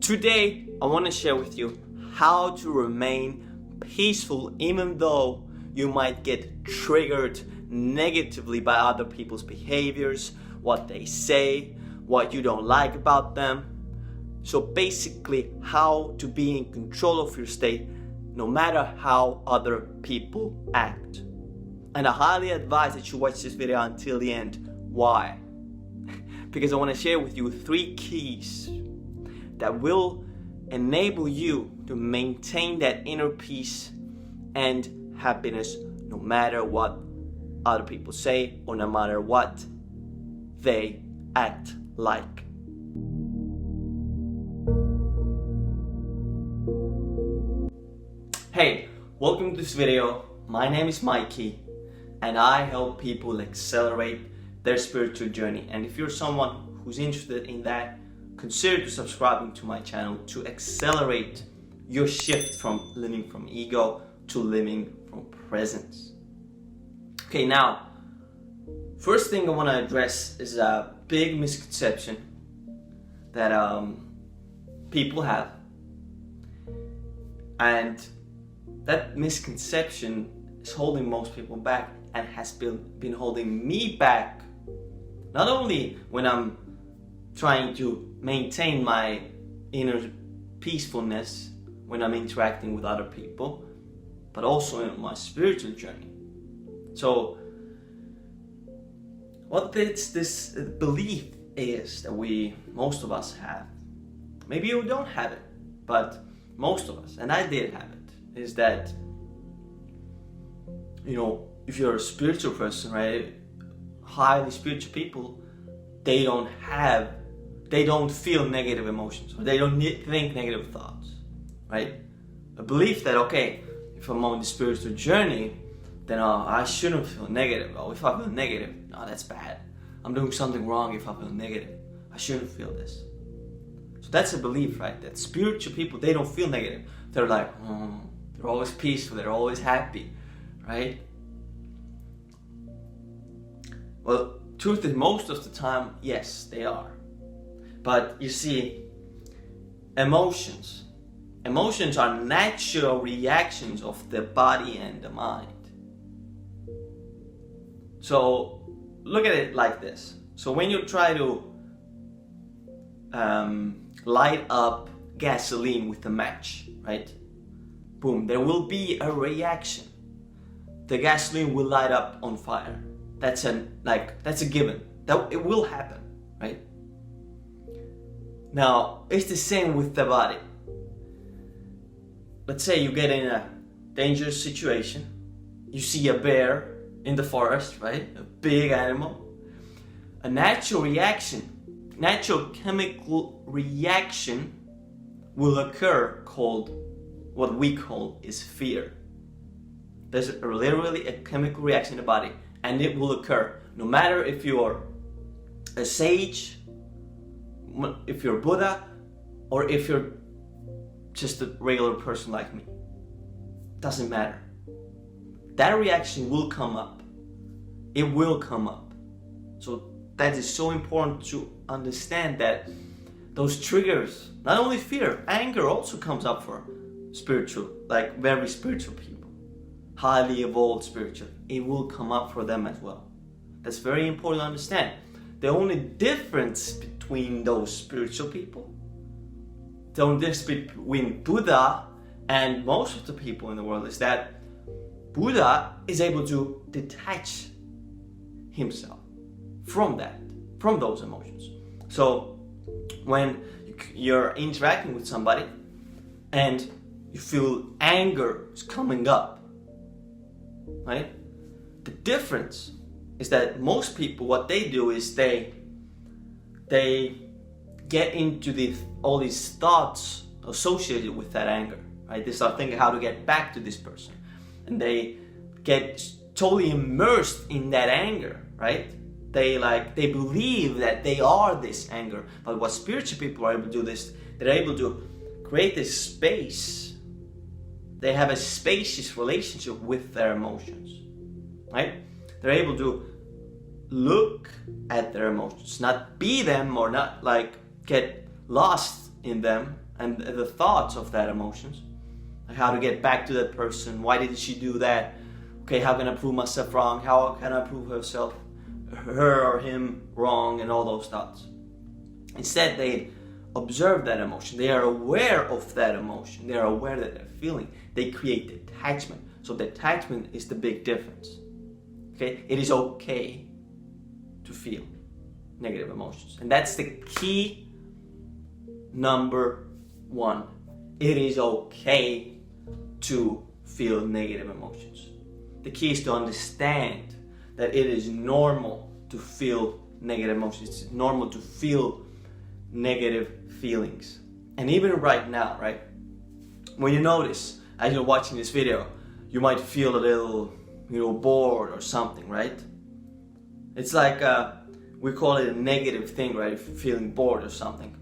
Today, I want to share with you how to remain peaceful even though you might get triggered negatively by other people's behaviors, what they say, what you don't like about them. So basically, how to be in control of your state no matter how other people act. And I highly advise that you watch this video until the end. Why? Because I want to share with you 3 keys that will enable you to maintain that inner peace and happiness no matter what other people say or no matter what they act like. Hey, welcome to this video. My name is Mikey and I help people accelerate their spiritual journey. And if you're someone who's interested in that, consider subscribing to my channel to accelerate your shift from living from ego to living from presence. Okay, now, first thing I want to address is a big misconception that people have. And that misconception is holding most people back and has been holding me back. Not only when I'm trying to maintain my inner peacefulness when I'm interacting with other people, but also in my spiritual journey. So, what this belief is that most of us have, maybe you don't have it, but most of us, and I did have it, is that, if you're a spiritual person, right, highly spiritual people, they don't feel negative emotions, or they don't think negative thoughts, right? A belief that, okay, if I'm on the spiritual journey, then I shouldn't feel negative. Oh, if I feel negative, no, that's bad. I'm doing something wrong if I feel negative. I shouldn't feel this. So that's a belief, right? That spiritual people, they don't feel negative. They're like, they're always peaceful, they're always happy, right? Well, truth is, most of the time, yes, they are. But you see, emotions are natural reactions of the body and the mind. So look at it like this. So when you try to light up gasoline with a match, right? Boom, there will be a reaction. The gasoline will light up on fire. That's a given. That it will happen, right? Now, it's the same with the body. Let's say you get in a dangerous situation. You see a bear in the forest, right? A big animal. A natural chemical reaction will occur called, what we call is fear. There's literally a chemical reaction in the body, and it will occur no matter if you're a sage, if you're Buddha, or if you're just a regular person like me. Doesn't matter. That reaction will come up. It will come up. So that is so important to understand that those triggers, not only fear, anger also comes up for spiritual, like very spiritual people, highly evolved spiritual. It will come up for them as well. That's very important to understand. The only difference between those spiritual people, the only difference between Buddha and most of the people in the world is that Buddha is able to detach himself from those emotions. So when you're interacting with somebody and you feel anger is coming up, right? The difference is that most people, what they do is they get into all these thoughts associated with that anger, right? They start thinking how to get back to this person, and they get totally immersed in that anger, right? They believe that they are this anger. But what spiritual people are able to do this, they're able to create this space. They have a spacious relationship with their emotions, right? They're able to look at their emotions, not be them or not get lost in them, and the thoughts of that emotions. Like how to get back to that person. Why did she do that? Okay, how can I prove myself wrong? How can I prove her or him wrong, and all those thoughts. Instead, they observe that emotion. They are aware of that emotion. They are aware that they're feeling. They create detachment. So detachment is the big difference. Okay, it is okay to feel negative emotions, and that's the key number one. It is okay to feel negative emotions. The key is to understand that it is normal to feel negative emotions. It's normal to feel negative feelings. And even right now, right? When you notice, as you're watching this video, you might feel a little, bored or something, right? It's like, we call it a negative thing, right? If you're feeling bored or something.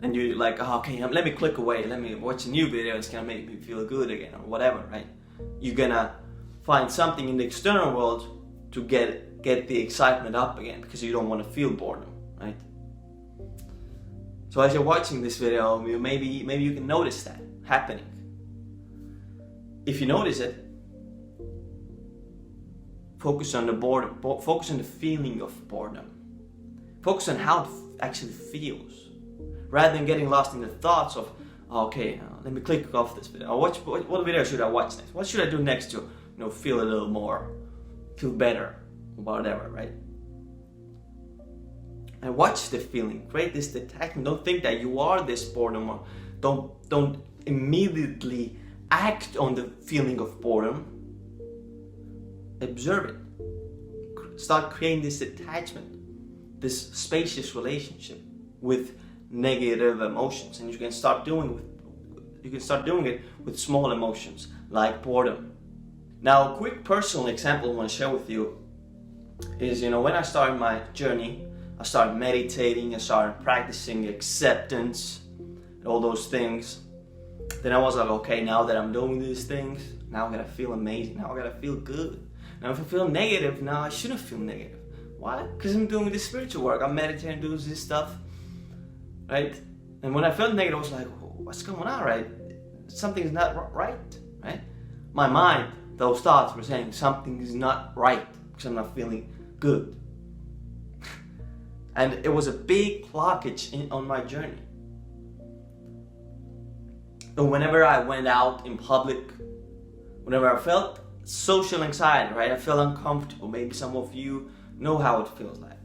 And you're like, oh, okay, let me click away. Let me watch a new video. It's gonna make me feel good again or whatever, right? You're gonna find something in the external world to get the excitement up again because you don't want to feel boredom, right? So as you're watching this video, maybe you can notice that happening. If you notice it, focus on the boredom. Focus on the feeling of boredom. Focus on how it actually feels, rather than getting lost in the thoughts of, okay, let me click off this video. Or what video should I watch next? What should I do next to, feel a little more, feel better, whatever, right? And watch the feeling. Create this detachment. Don't think that you are this boredom, or don't immediately act on the feeling of boredom. Observe it. Start creating this detachment, this spacious relationship with negative emotions, and you can start doing it with small emotions like boredom. Now, a quick personal example I want to share with you is, when I started my journey, I started meditating, I started practicing acceptance, all those things. Then I was like, okay, now that I'm doing these things, now I gotta feel amazing, now I gotta feel good. Now if I feel negative, now I shouldn't feel negative. Why? Because I'm doing this spiritual work, I'm meditating, doing this stuff, right? And when I felt negative, I was like, what's going on, right? Something's not right? My mind, those thoughts were saying something is not right because I'm not feeling good. And it was a big blockage on my journey. And whenever I went out in public, whenever I felt social anxiety, right? I felt uncomfortable. Maybe some of you know how it feels like.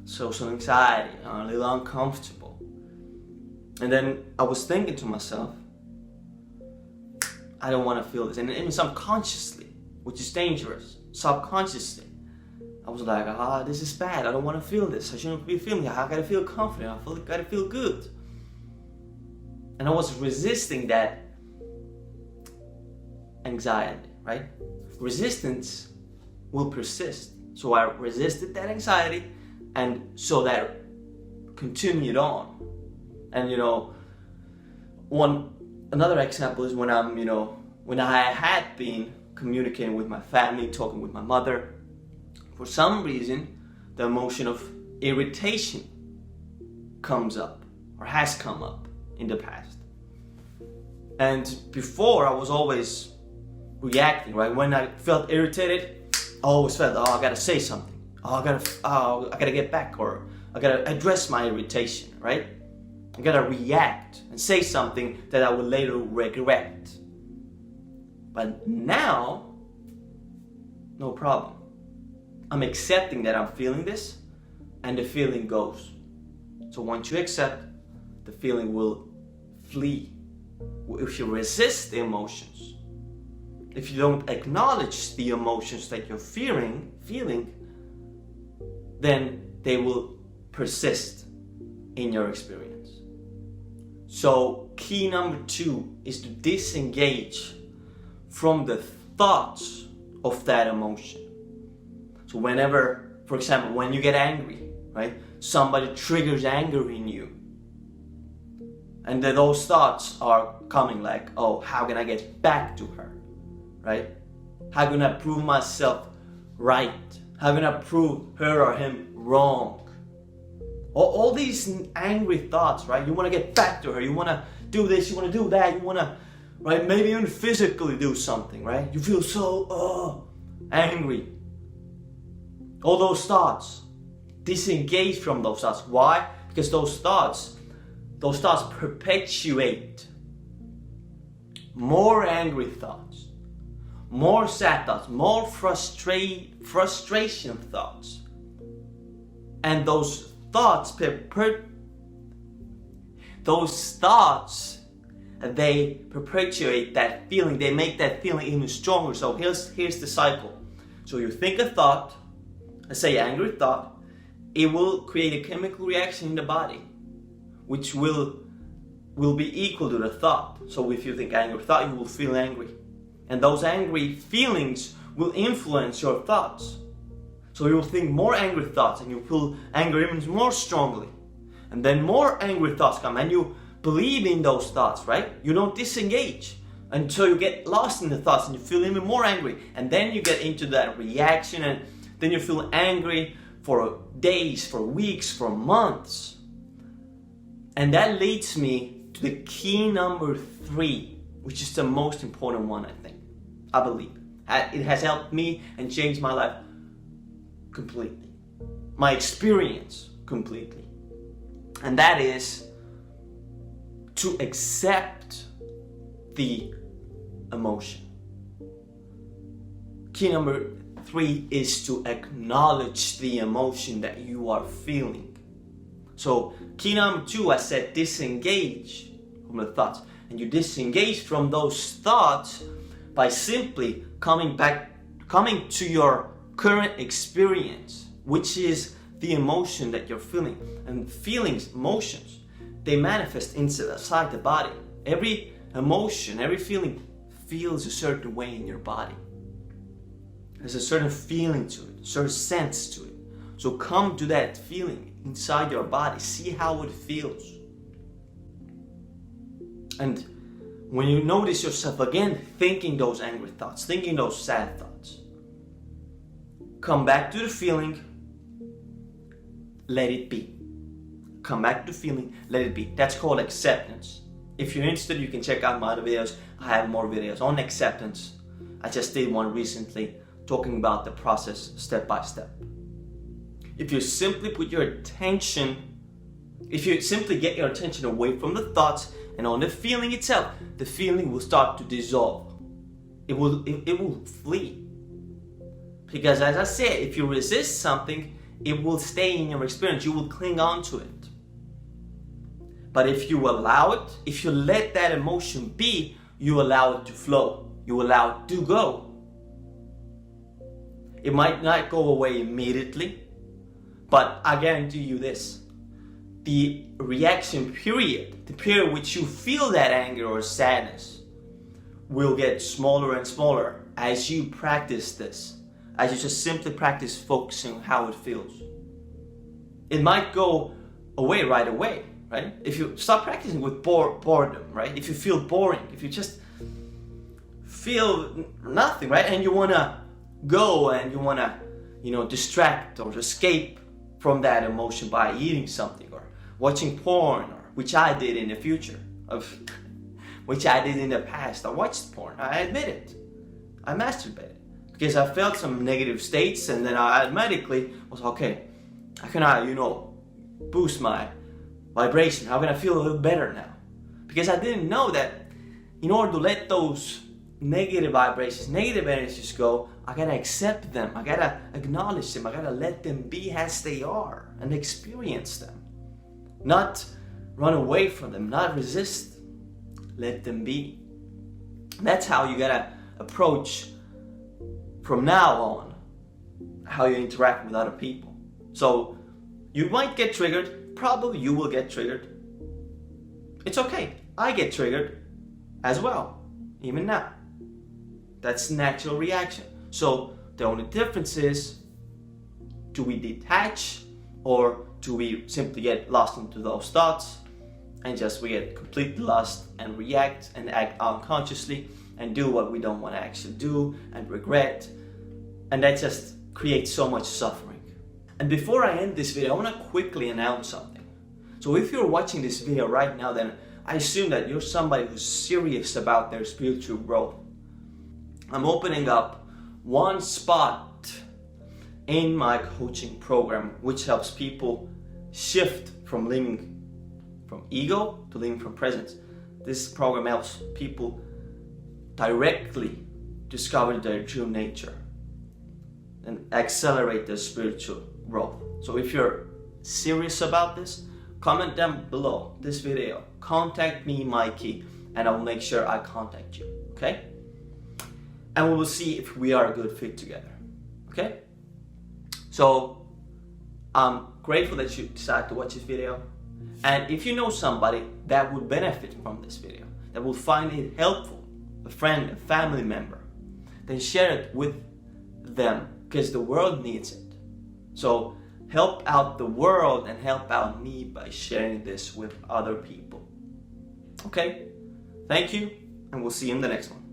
Social anxiety, a little uncomfortable. And then I was thinking to myself, I don't want to feel this. And even subconsciously, which is dangerous, subconsciously, I was like, this is bad. I don't want to feel this. I shouldn't be feeling it. I gotta feel confident. I gotta feel good. And I was resisting that anxiety, right? Resistance will persist. So I resisted that anxiety, and so that continued on. And another example is when when I had been communicating with my family, talking with my mother, for some reason, the emotion of irritation comes up, or has come up in the past. And before, I was always reacting, right? When I felt irritated, I always felt, I gotta say something. I gotta get back, or I gotta address my irritation, right? I gotta react and say something that I will later regret. But now, no problem. I'm accepting that I'm feeling this, and the feeling goes. So once you accept, the feeling will flee. If you resist the emotions, if you don't acknowledge the emotions that you're feeling, then they will persist in your experience. So key number 2 is to disengage from the thoughts of that emotion. So whenever, for example, when you get angry, right? Somebody triggers anger in you. And then those thoughts are coming like, how can I get back to her, right? How can I prove myself right? How can I prove her or him wrong? All these angry thoughts, right? You want to get back to her, you want to do this, you want to do that, you want to, right, maybe even physically do something, right? You feel so angry. All those thoughts, disengage from those thoughts. Why? Because those thoughts perpetuate more angry thoughts, more sad thoughts, more frustration thoughts. And those thoughts, they perpetuate that feeling. They make that feeling even stronger. So here's the cycle. So you think a thought, let's say angry thought, it will create a chemical reaction in the body, which will be equal to the thought. So if you think angry thought, you will feel angry. And those angry feelings will influence your thoughts. So you will think more angry thoughts and you feel anger even more strongly. And then more angry thoughts come and you believe in those thoughts, right? You don't disengage until you get lost in the thoughts and you feel even more angry. And then you get into that reaction and then you feel angry for days, for weeks, for months. And that leads me to the key number 3, which is the most important one, I believe. It has helped me and changed my life completely. My experience completely. And that is to accept the emotion. Key number 3 is to acknowledge the emotion that you are feeling. So key number 2, I said disengage from the thoughts. And you disengage from those thoughts by simply coming to your current experience, which is the emotion that you're feeling. And feelings, emotions, they manifest inside the body. Every emotion, every feeling feels a certain way in your body. There's a certain feeling to it, a certain sense to it. So come to that feeling inside your body. See how it feels. And when you notice yourself again thinking those angry thoughts, thinking those sad thoughts, come back to the feeling, let it be. Come back to the feeling, let it be. That's called acceptance. If you're interested, you can check out my other videos. I have more videos on acceptance. I just did one recently talking about the process step by step. If you simply get your attention away from the thoughts and on the feeling itself, the feeling will start to dissolve. It will flee. Because as I said, if you resist something, it will stay in your experience. You will cling on to it. But if you allow it, if you let that emotion be, you allow it to flow. You allow it to go. It might not go away immediately, but I guarantee you this. The reaction period, the period which you feel that anger or sadness, will get smaller and smaller as you practice this. As you just simply practice focusing on how it feels. It might go away right away, right? If you start practicing with boredom, right? If you feel boring, if you just feel nothing, right? And you want to go and you want to, distract or escape from that emotion by eating something or watching porn, or which I did in the future, which I did in the past. I watched porn, I admit it. I masturbated. Because I felt some negative states, and then I automatically was okay, how can I, boost my vibration? How can I feel a little better now? Because I didn't know that in order to let those negative vibrations, negative energies go, I gotta accept them. I gotta acknowledge them. I gotta let them be as they are and experience them. Not run away from them, not resist. Let them be. That's how you gotta approach from now on how you interact with other people. So you might get triggered. Probably you will get triggered. It's okay. I get triggered as well, even now. That's natural reaction. So the only difference is, do we detach or do we simply get lost into those thoughts and we get completely lost and react and act unconsciously and do what we don't want to actually do and regret, and that just creates so much suffering. And before I end this video, I want to quickly announce something. So if you're watching this video right now, then I assume that you're somebody who's serious about their spiritual growth. I'm opening up one spot in my coaching program, which helps people shift from living from ego to living from presence. This program helps people directly discover their true nature and accelerate their spiritual growth. So if you're serious about this, comment down below this video. Contact me, Mikey, and I'll make sure I contact you. Okay? And we will see if we are a good fit together. Okay? So I'm grateful that you decided to watch this video. And if you know somebody that would benefit from this video, that will find it helpful, a friend, a family member, then share it with them, because the world needs it. So help out the world and help out me by sharing this with other people. Okay? Thank you, and we'll see you in the next one.